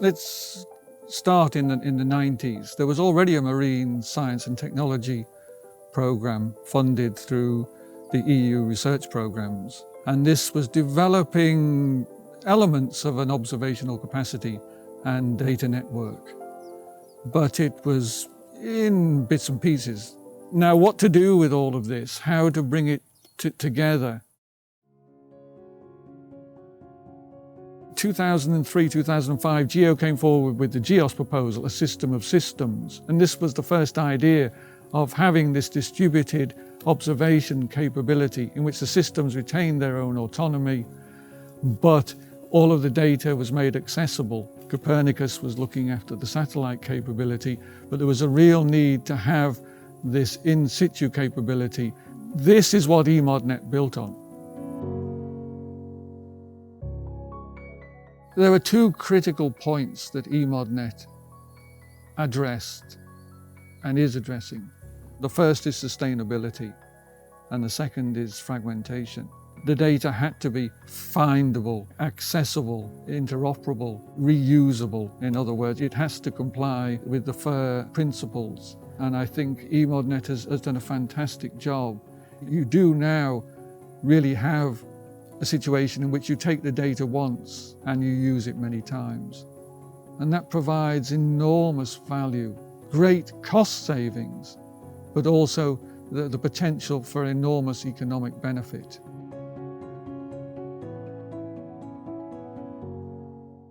Let's start in the 90s. There was already a marine science and technology program funded through the EU research programs. And this was developing elements of an observational capacity and data network. But it was in bits and pieces. Now, what to do with all of this? How to bring it together? 2003, 2005, GEO came forward with the GEOS proposal, a system of systems. And this was the first idea of having this distributed observation capability in which the systems retained their own autonomy, but all of the data was made accessible. Copernicus was looking after the satellite capability, but there was a real need to have this in situ capability. This is what EMODnet built on. There were two critical points that EMODnet addressed and is addressing. The first is sustainability, and the second is fragmentation. The data had to be findable, accessible, interoperable, reusable. In other words, it has to comply with the FAIR principles. And I think EMODnet has done a fantastic job. You do now really have a situation in which you take the data once and you use it many times. And that provides enormous value, great cost savings, but also the potential for enormous economic benefit.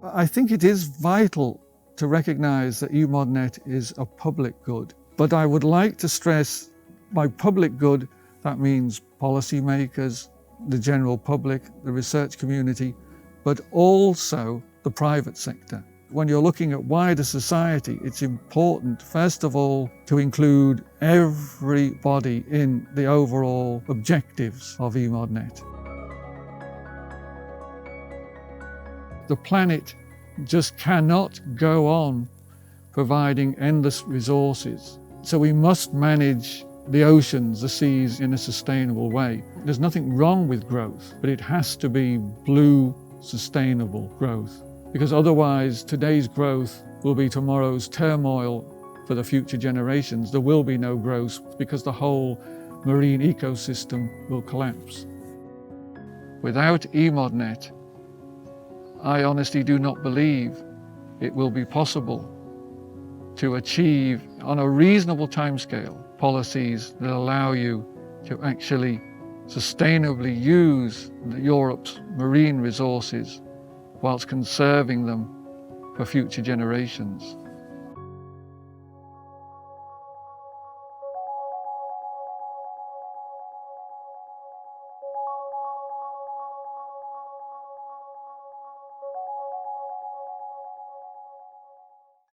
I think it is vital to recognize that EMODnet is a public good, but I would like to stress by public good, that means policymakers, the general public, the research community, but also the private sector. When you're looking at wider society, it's important, first of all, to include everybody in the overall objectives of EMODnet. The planet just cannot go on providing endless resources. So we must manage the oceans, the seas in a sustainable way. There's nothing wrong with growth, but it has to be blue, sustainable growth. Because otherwise, today's growth will be tomorrow's turmoil for the future generations. There will be no growth because the whole marine ecosystem will collapse. Without EMODnet, I honestly do not believe it will be possible to achieve, on a reasonable timescale, policies that allow you to actually sustainably use Europe's marine resources whilst conserving them for future generations.